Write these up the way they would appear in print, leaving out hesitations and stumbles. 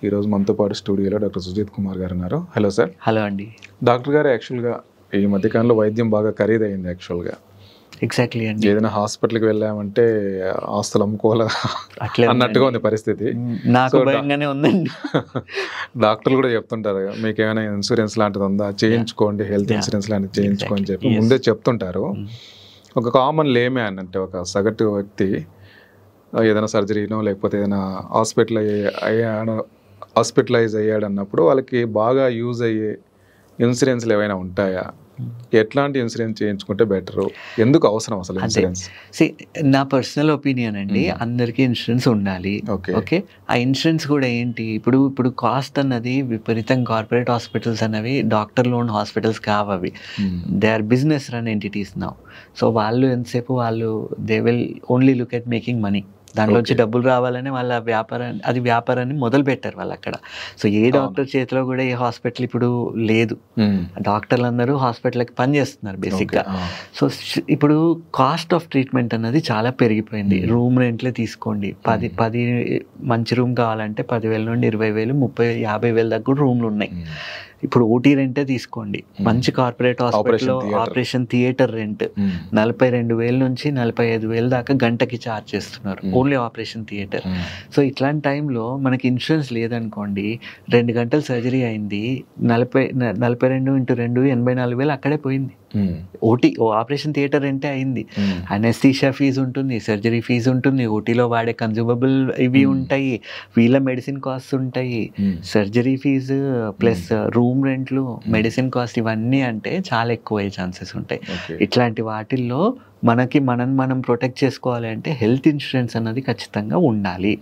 ఈరోజు మనతో పాటు స్టూడియోలో డాక్టర్ సుజిత్ కుమార్ గారు ఉన్నారు. Hello sir. హలో అండి. డాక్టర్ గారు, యాక్చువల్గా ఈ మధ్యకాలంలో వైద్యం బాగా ఖరీదైంది. యాక్చువల్గా ఎగ్జాక్ట్లీ అండి. ఏదైనా హాస్పిటల్కి వెళ్ళామంటే ఆస్తులు అమ్ముకోవాలా అన్నట్టుగా ఉంది పరిస్థితి. నాకు భయంగానే ఉందండి. డాక్టర్లు కూడా చెప్తుంటారు, మీకు ఏమైనా ఇన్సూరెన్స్ లాంటిది ఉందా, చేయించుకోండి, హెల్త్ ఇన్సూరెన్స్ లాంటిది చేయించుకోని చెప్పి ముందే చెప్తుంటారు. ఒక కామన్ లేమ్యాన్ అంటే ఒక సగటు వ్యక్తి ఏదైనా సర్జరీనో లేకపోతే ఏదైనా హాస్పిటలైజ్ అయ్యాడు అన్నప్పుడు వాళ్ళకి బాగా యూజ్ అయ్యే ఇన్సూరెన్స్లు ఏమైనా ఉంటాయా? ఎట్లాంటి ఇన్సూరెన్స్ చేయించుకుంటే బెటరు? ఎందుకు అవసరం అసలు ఇన్సూరెన్స్? నా పర్సనల్ ఒపీనియన్ అండి, అందరికీ ఇన్సూరెన్స్ ఉండాలి. ఓకే, ఆ ఇన్సూరెన్స్ కూడా ఏంటి, ఇప్పుడు కాస్ట్ అన్నది విపరీతం. కార్పొరేట్ హాస్పిటల్స్ అన్నవి డాక్టర్ లోన్ హాస్పిటల్స్ కావవి. They are business run entities now. So వాళ్ళు ఎంతసేపు they will only look at making money. దాంట్లోంచి డబ్బులు రావాలని వాళ్ళ వ్యాపారాన్ని మొదలు పెట్టారు వాళ్ళు అక్కడ. సో ఏ డాక్టర్ చేతిలో కూడా ఏ హాస్పిటల్ ఇప్పుడు లేదు. డాక్టర్లు అందరూ హాస్పిటల్కి పని చేస్తున్నారు బేసిక్గా. సో ఇప్పుడు కాస్ట్ ఆఫ్ ట్రీట్మెంట్ అన్నది చాలా పెరిగిపోయింది. రూమ్ రెంట్లే తీసుకోండి, 10 మంచి రూమ్ కావాలంటే 10,000 నుండి 20,000, 30,000, 50,000 దాకా కూడా రూమ్లు ఉన్నాయి. ఇప్పుడు ఓటీ రెంటే తీసుకోండి, మంచి కార్పొరేట్ హాస్పిటల్లో ఆపరేషన్ థియేటర్ రెంట్ 42,000 నుంచి 45,000 దాకా గంటకి ఛార్జ్ చేస్తున్నారు, ఓన్లీ ఆపరేషన్ థియేటర్. సో ఇట్లాంటి టైంలో మనకి ఇన్సూరెన్స్ లేదనుకోండి, 2 గంటలు సర్జరీ అయింది, 42 × 2 84,000 అక్కడే పోయింది. ఆపరేషన్ థియేటర్ రెంటే అయింది. అనెస్థీషియా ఫీజు ఉంటుంది, సర్జరీ ఫీజు ఉంటుంది, ఓటీలో వాడే కన్జ్యూమబుల్ ఇవి ఉంటాయి, వీళ్ళ మెడిసిన్ కాస్ట్ ఉంటాయి, సర్జరీ ఫీజు ప్లస్ రూమ్ రెంట్లు, మెడిసిన్ కాస్ట్, ఇవన్నీ అంటే చాలా ఎక్కువ అయ్యే ఛాన్సెస్ ఉంటాయి. ఇట్లాంటి వాటిల్లో మనం ప్రొటెక్ట్ చేసుకోవాలి అంటే హెల్త్ ఇన్సూరెన్స్ అన్నది ఖచ్చితంగా ఉండాలి.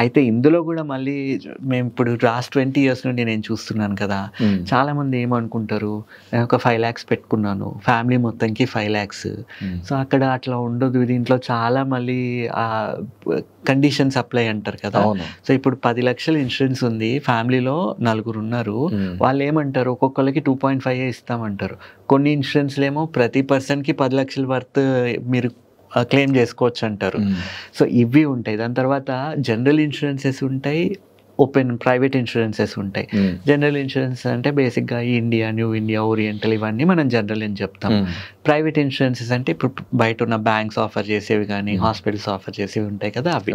అయితే ఇందులో కూడా మళ్ళీ మేము ఇప్పుడు లాస్ట్ 20 years నుండి నేను చూస్తున్నాను కదా, చాలా మంది ఏమనుకుంటారు, నేను ఒక 5 lakhs పెట్టుకున్నాను, ఫ్యామిలీ మొత్తంకి 5 lakhs. సో అక్కడ అట్లా ఉండదు. దీంట్లో చాలా మళ్ళీ కండిషన్స్ అప్లై అంటారు కదా. సో ఇప్పుడు 10 లక్షలు ఇన్సూరెన్స్ ఉంది, ఫ్యామిలీలో 4 ఉన్నారు, వాళ్ళు ఏమంటారు, ఒక్కొక్కరికి 2.5 ఇస్తామంటారు. కొన్ని ఇన్సూరెన్స్లు ఏమో ప్రతి పర్సన్కి 10 లక్షల వర్త్ మీరు క్లెయిమ్ చేసుకోవచ్చు అంటారు. సో ఇవి ఉంటాయి. దాని తర్వాత జనరల్ ఇన్సూరెన్సెస్ ఉంటాయి, ప్రైవేట్ ఇన్సూరెన్సెస్ ఉంటాయి. జనరల్ ఇన్సూరెన్స్ అంటే బేసిక్గా ఇండియా, న్యూ ఇండియా, ఓరియంటల్, ఇవన్నీ మనం జనరల్ అని చెప్తాం. ప్రైవేట్ ఇన్సూరెన్సెస్ అంటే ఇప్పుడు బయట ఉన్న బ్యాంక్స్ ఆఫర్ చేసేవి కానీ హాస్పిటల్స్ ఆఫర్ చేసేవి ఉంటాయి కదా, అవి.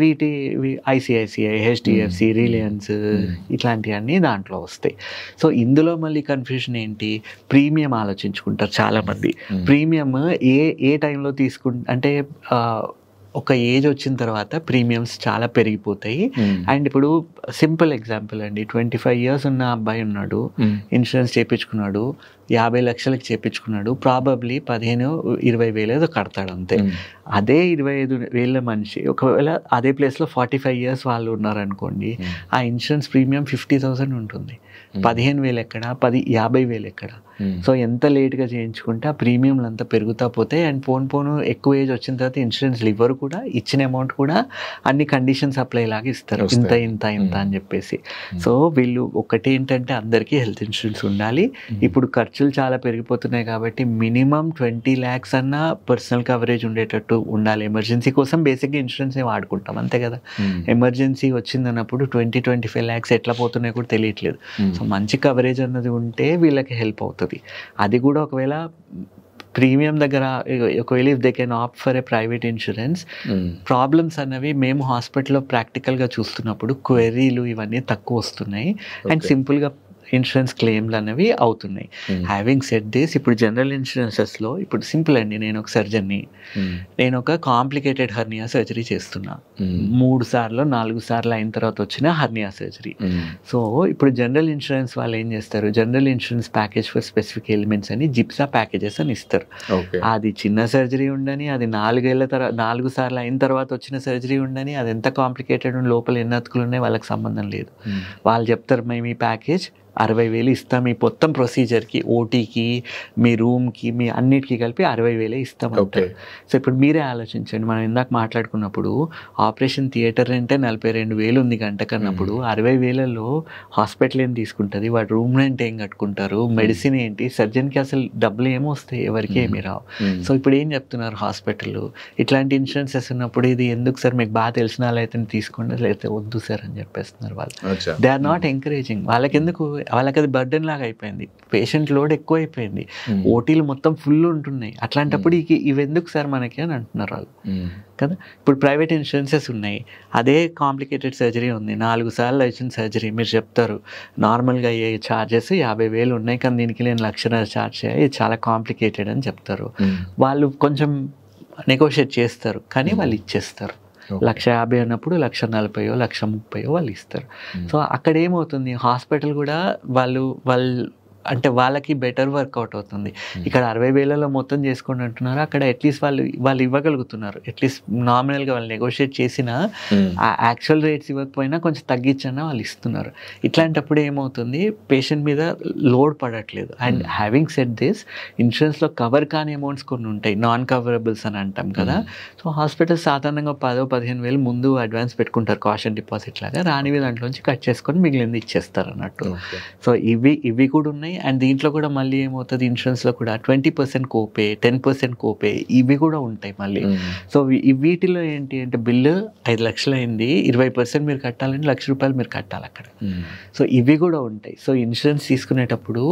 వీటి ICICI, HDFC, రిలయన్స్, ఇట్లాంటివన్నీ దాంట్లో వస్తాయి. సో ఇందులో మళ్ళీ కన్ఫ్యూషన్ ఏంటి, ప్రీమియం ఆలోచించుకుంటారు చాలామంది. ప్రీమియం ఏ టైంలో అంటే ఒక ఏజ్ వచ్చిన తర్వాత ప్రీమియమ్స్ చాలా పెరిగిపోతాయి. అండ్ ఇప్పుడు సింపుల్ ఎగ్జాంపుల్ అండి, 25 years ఉన్న అబ్బాయి ఉన్నాడు, ఇన్సూరెన్స్ చేయించుకున్నాడు, 50 లక్షలకి చేయించుకున్నాడు, ప్రాబబ్లీ 15,000-20,000 ఏదో కడతాడు అంతే. అదే 25,000 మనిషి ఒకవేళ అదే ప్లేస్లో 45 years వాళ్ళు ఉన్నారనుకోండి, ఆ ఇన్సూరెన్స్ ప్రీమియం 50,000 ఉంటుంది. 15,000 ఎక్కడ, 50,000 ఎక్కడ? సో ఎంత లేట్గా చేయించుకుంటే ఆ ప్రీమియంలు అంతా పెరుగుతా పోతాయి. అండ్ పోను ఎక్కువ ఏజ్ వచ్చిన తర్వాత ఇన్సూరెన్స్లు ఇవ్వరు కూడా, ఇచ్చిన అమౌంట్ కూడా అన్ని కండిషన్స్ అప్లై లాగా ఇస్తారు, ఇంత అని చెప్పేసి. సో వీళ్ళు ఒకటి ఏంటంటే అందరికీ హెల్త్ ఇన్సూరెన్స్ ఉండాలి. ఇప్పుడు ఖర్చులు చాలా పెరిగిపోతున్నాయి కాబట్టి మినిమం 20 lakhs అన్న పర్సనల్ కవరేజ్ ఉండేటట్టు ఉండాలి. ఎమర్జెన్సీ కోసం బేసిక్గా ఇన్సూరెన్సే వాడుకుంటాం అంతే కదా. ఎమర్జెన్సీ వచ్చిందన్నప్పుడు 20-25 lakhs ఎట్లా పోతున్నాయి కూడా తెలియట్లేదు. సో మంచి కవరేజ్ అన్నది ఉంటే వీళ్ళకి హెల్ప్ అవుతుంది. అది కూడా ఒకవేళ ప్రీమియం దగ్గర ఒకవేళ if they can opt for a private insurance, problems అన్నవి మేము హాస్పిటల్లో ప్రాక్టికల్గా చూస్తున్నప్పుడు క్వెరీలు ఇవన్నీ తక్కువ వస్తున్నాయి అండ్ సింపుల్గా ఇన్సూరెన్స్ క్లెయిమ్లు అనేవి అవుతున్నాయి. హ్యావింగ్ సెడ్ దిస్, ఇప్పుడు జనరల్ ఇన్సూరెన్సెస్లో ఇప్పుడు సింపుల్ అండి, నేను ఒక సర్జన్ని, నేను ఒక కాంప్లికేటెడ్ హర్నియా సర్జరీ చేస్తున్నా, 3 సార్లు 4 సార్లు అయిన తర్వాత వచ్చిన హర్నియా సర్జరీ. సో ఇప్పుడు జనరల్ ఇన్సూరెన్స్ వాళ్ళు ఏం చేస్తారు, general insurance package for specific elements అని జిప్సా ప్యాకేజెస్ అని ఇస్తారు. అది చిన్న సర్జరీ ఉండని, అది 4 సార్లు అయిన తర్వాత వచ్చిన సర్జరీ ఉండని, అది ఎంత కాంప్లికేటెడ్ లోపల ఎన్ని అతుకులు ఉన్నాయి వాళ్ళకి సంబంధం లేదు. వాళ్ళు చెప్తారు మేము ఈ ప్యాకేజ్ 60,000 ఇస్తాం ఈ మొత్తం ప్రొసీజర్కి, ఓటీకి, మీ రూమ్కి, మీ అన్నిటికీ కలిపి 60,000 ఇస్తాం అంటారు. సో ఇప్పుడు మీరే ఆలోచించండి, మనం ఇందాక మాట్లాడుకున్నప్పుడు ఆపరేషన్ థియేటర్ రెంటే 42,000 ఉంది గంటకన్నప్పుడు 60,000లో హాస్పిటల్ ఏం తీసుకుంటుంది, వాడు రూమ్ రెంట్ ఏం కట్టుకుంటారు, మెడిసిన్ ఏంటి, సర్జన్కి అసలు డబ్బులు ఏమో వస్తాయి, ఎవరికి ఏమి రావు. సో ఇప్పుడు ఏం చెప్తున్నారు హాస్పిటల్, ఇట్లాంటి ఇన్సూరెన్సెస్ ఉన్నప్పుడు ఇది ఎందుకు సార్, మీకు బాగా తెలిసిన వాళ్ళు అయితే తీసుకోండి, లేకపోతే వద్దు సార్ అని చెప్పేస్తున్నారు వాళ్ళు. They are not encouraging. వాళ్ళకెందుకు, వాళ్ళకి అది బర్డెన్ లాగా అయిపోయింది, పేషెంట్ లోడ్ ఎక్కువ అయిపోయింది, ఓటీలు మొత్తం ఫుల్ ఉంటున్నాయి. అట్లాంటప్పుడు ఇవి ఎందుకు సార్ మనకి అని అంటున్నారు వాళ్ళు కదా. ఇప్పుడు ప్రైవేట్ ఇన్సూరెన్సెస్ ఉన్నాయి, అదే కాంప్లికేటెడ్ సర్జరీ ఉంది, 4 సార్లు వచ్చిన సర్జరీ, మీరు చెప్తారు నార్మల్గా అయ్యే ఛార్జెస్ 50,000 ఉన్నాయి, కానీ దీనికి నేను 1,00,000 ఛార్జ్ చేయాలి, ఇది చాలా కాంప్లికేటెడ్ అని చెప్తారు. వాళ్ళు కొంచెం నెగోషియేట్ చేస్తారు, కానీ వాళ్ళు ఇచ్చేస్తారు. 1,50,000 అన్నప్పుడు 1,40,000 1,30,000 వాళ్ళు ఇస్తారు. సో అక్కడ ఏమవుతుంది, హాస్పిటల్ కూడా వాళ్ళు అంటే వాళ్ళకి బెటర్ వర్కౌట్ అవుతుంది. ఇక్కడ 60,000లో మొత్తం చేసుకోండి అంటున్నారు, అక్కడ అట్లీస్ట్ వాళ్ళు ఇవ్వగలుగుతున్నారు, అట్లీస్ట్ నామినల్గా వాళ్ళు నెగోషియేట్ చేసినా ఆ యాక్చువల్ రేట్స్ ఇవ్వకపోయినా కొంచెం తగ్గించన్నా వాళ్ళు ఇస్తున్నారు. ఇట్లాంటప్పుడు ఏమవుతుంది, పేషెంట్ మీద లోడ్ పడట్లేదు. అండ్ హ్యావింగ్ సెడ్ దిస్, ఇన్సూరెన్స్లో కవర్ కాని అమౌంట్స్ కొన్ని ఉంటాయి, నాన్ కవరబుల్స్ అని అంటాం కదా. సో హాస్పిటల్ సాధారణంగా 10,000-15,000 ముందు అడ్వాన్స్ పెట్టుకుంటారు కాషన్ డిపాజిట్ లాగా, రానివి దాంట్లోంచి కట్ చేసుకొని మిగిలింది ఇచ్చేస్తారు అన్నట్టు. సో ఇవి కూడా ఉన్నాయి. అండ్ దీంట్లో కూడా మళ్ళీ ఏమవుతుంది, ఇన్సూరెన్స్లో కూడా 20% కోపే, 10% కోపే, ఇవి కూడా ఉంటాయి మళ్ళీ. సో వీటిలో ఏంటి అంటే, బిల్లు 5 లక్షలు అయింది, 20% మీరు కట్టాలంటే ₹1,00,000 మీరు కట్టాలి అక్కడ. సో ఇవి కూడా ఉంటాయి. సో ఇన్సూరెన్స్ తీసుకునేటప్పుడు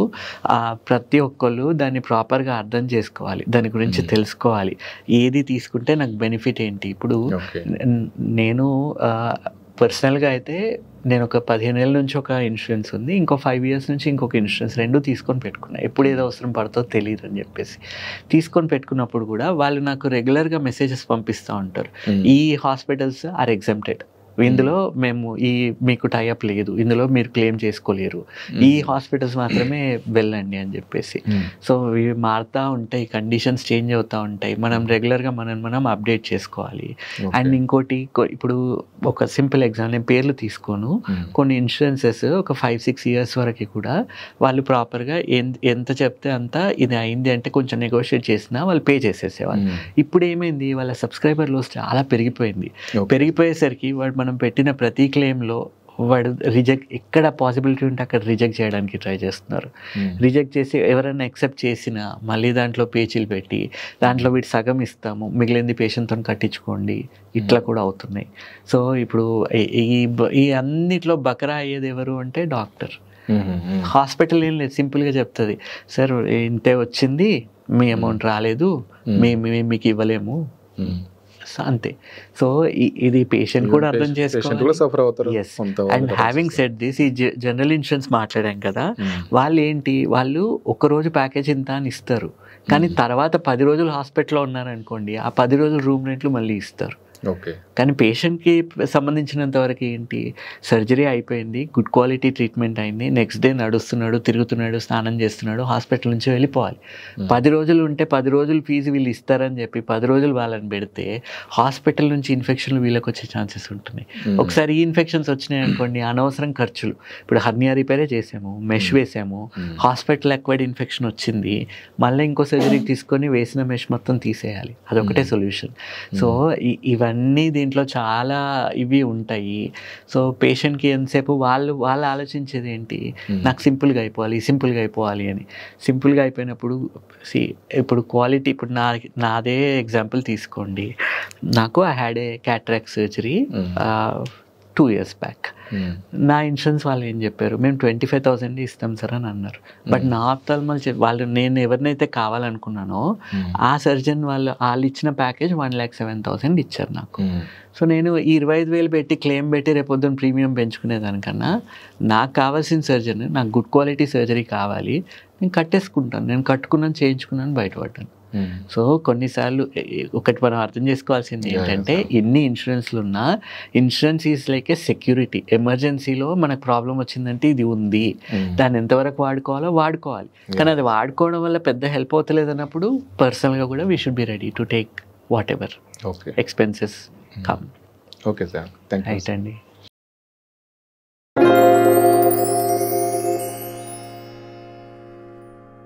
ప్రతి ఒక్కళ్ళు దాన్ని ప్రాపర్గా అర్థం చేసుకోవాలి, దాని గురించి తెలుసుకోవాలి, ఏది తీసుకుంటే నాకు బెనిఫిట్ ఏంటి. ఇప్పుడు నేను పర్సనల్గా అయితే నేను ఒక 15 ఏళ్ళ నుంచి ఒక ఇన్సూరెన్స్ ఉంది, ఇంకో 5 years నుంచి ఇంకొక ఇన్సూరెన్స్, 2 తీసుకొని పెట్టుకున్నా, ఎప్పుడు ఏదో అవసరం పడుతుందో తెలియదు అని చెప్పేసి. తీసుకొని పెట్టుకున్నప్పుడు కూడా వాళ్ళు నాకు రెగ్యులర్గా మెసేజెస్ పంపిస్తూ ఉంటారు, ఈ హాస్పిటల్స్ ఆర్ ఎగ్జెంప్టెడ్, ఇందులో మీకు టైఅప్ లేదు, ఇందులో మీరు క్లెయిమ్ చేసుకోలేరు, ఈ హాస్పిటల్స్ మాత్రమే వెళ్ళండి అని చెప్పేసి. సో ఇవి మారుతూ ఉంటాయి, కండిషన్స్ చేంజ్ అవుతూ ఉంటాయి, మనం రెగ్యులర్గా మనం అప్డేట్ చేసుకోవాలి. అండ్ ఇంకోటి, ఇప్పుడు ఒక సింపుల్ ఎగ్జాంపుల్, నేను పేర్లు తీసుకోను, కొన్ని ఇన్సూరెన్సెస్ ఒక 5-6 years వరకు కూడా వాళ్ళు ప్రాపర్గా ఎంత చెప్తే అంత ఇది అయింది అంటే కొంచెం నెగోషియేట్ చేసినా వాళ్ళు పే చేసేసేవాళ్ళు. ఇప్పుడు ఏమైంది, వాళ్ళ సబ్స్క్రైబర్ లోస్ చాలా పెరిగిపోయేసరికి వాడు మనం పెట్టిన ప్రతి క్లెయిమ్లో వాడు ఎక్కడ పాసిబిలిటీ ఉంటే అక్కడ రిజెక్ట్ చేయడానికి ట్రై చేస్తున్నారు. రిజెక్ట్ చేసి ఎవరైనా యాక్సెప్ట్ చేసినా మళ్ళీ దాంట్లో పేచీలు పెట్టి, దాంట్లో వీటి సగం ఇస్తాము, మిగిలింది పేషెంట్తో కట్టించుకోండి, ఇట్లా కూడా అవుతున్నాయి. సో ఇప్పుడు ఈ అన్నిట్లో బకరా అయ్యేది ఎవరు అంటే డాక్టర్. హాస్పిటల్ ఏం లేదు, సింపుల్గా చెప్తుంది, సార్ ఇంతే వచ్చింది, మీ అమౌంట్ రాలేదు, మీకు ఇవ్వలేము, అంతే. సో ఇది పేషెంట్ కూడా అర్థం చేసుకోవాలి. అండ్ హ్యావింగ్ సెడ్ దిస్, ఈ జనరల్ ఇన్సూరెన్స్ మాట్లాడాం కదా, వాళ్ళు ఒక్కరోజు ప్యాకేజ్ ఇంత అని ఇస్తారు, కానీ తర్వాత 10 రోజులు హాస్పిటల్లో ఉన్నారనుకోండి, ఆ 10 రోజులు రూమ్ రెంట్లు మళ్ళీ ఇస్తారు. కానీ పేషెంట్కి సంబంధించినంత వరకు ఏంటి, సర్జరీ అయిపోయింది, గుడ్ క్వాలిటీ ట్రీట్మెంట్ అయింది, నెక్స్ట్ డే నడుస్తున్నాడు, తిరుగుతున్నాడు, స్నానం చేస్తున్నాడు, హాస్పిటల్ నుంచి వెళ్ళిపోవాలి. 10 రోజులు ఉంటే 10 రోజులు ఫీజు వీళ్ళు ఇస్తారని చెప్పి 10 రోజులు వాళ్ళని పెడితే హాస్పిటల్ నుంచి ఇన్ఫెక్షన్లు వీళ్ళకి వచ్చే ఛాన్సెస్ ఉంటున్నాయి. ఒకసారి ఈ ఇన్ఫెక్షన్స్ వచ్చినాయి అనుకోండి, అనవసరం ఖర్చులు. ఇప్పుడు హర్నియా రిపేరే చేసాము, మెష్ వేసాము, హాస్పిటల్ అక్వైర్డ్ ఇన్ఫెక్షన్ వచ్చింది, మళ్ళీ ఇంకో సర్జరీకి తీసుకొని వేసిన మెష్ మొత్తం తీసేయాలి, అదొకటే సొల్యూషన్. సో ఇవన్నీ దీంట్లో చాలా ఇవి ఉంటాయి. సో పేషెంట్కి ఎంతసేపు వాళ్ళు ఆలోచించేది ఏంటి, నాకు సింపుల్గా అయిపోవాలి అని. సింపుల్గా అయిపోయినప్పుడు ఇప్పుడు క్వాలిటీ, ఇప్పుడు నాదే ఎగ్జాంపుల్ తీసుకోండి, నాకు I had a cataract surgery 2 years back. నా ఇన్సూరెన్స్ వాళ్ళు ఏం చెప్పారు, మేము 25,000 ఇస్తాం సార్ అని అన్నారు. బట్ నా ఆప్థాల్మల్ వాళ్ళు, నేను ఎవరినైతే కావాలనుకున్నానో ఆ సర్జన్ వాళ్ళు ఇచ్చిన ప్యాకేజ్ 1,07,000 ఇచ్చారు నాకు. సో నేను ఈ 25,000 పెట్టి క్లెయిమ్ పెట్టి రేపొద్దున ప్రీమియం పెంచుకునేదానికన్నా నాకు కావాల్సిన సర్జన్, నాకు గుడ్ క్వాలిటీ సర్జరీ కావాలి, నేను కట్టేసుకుంటాను, నేను కట్టుకున్నాను, చేయించుకున్నాను, బయటపడ్డాను. సో కొన్నిసార్లు ఒకటి మనం అర్థం చేసుకోవాల్సింది ఏంటంటే, ఎన్ని ఇన్సూరెన్స్లు ఉన్నా insurance is like a security. ఎమర్జెన్సీలో మనకు ప్రాబ్లం వచ్చిందంటే ఇది ఉంది, దాన్ని ఎంతవరకు వాడుకోవాలి, కానీ అది వాడుకోవడం వల్ల పెద్ద హెల్ప్ అవుతలేదు అన్నప్పుడు పర్సనల్గా కూడా we should be ready to take what ever expenses come. Okay sir, thank you. Right అండి.